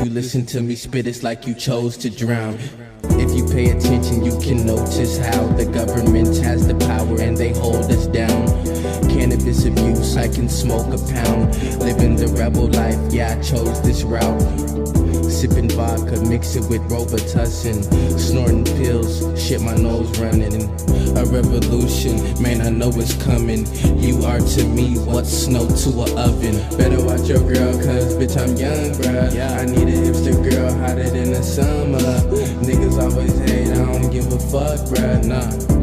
you listen to me spit, it's like you chose to drown. If you pay attention, you can notice how the government has the power and they hold us down. Cannabis abuse, I can smoke a pound. Living the rebel life, yeah, I chose this route. Sipping vodka, mix it with Robitussin. Snorting pills, shit my nose running. A revolution, man, I know it's coming. You are to me what's snow to a oven. Better watch your girl, cause bitch I'm young, bruh. I need a hipster girl hotter than the summer. Niggas always hate, I don't give a fuck, bruh, nah.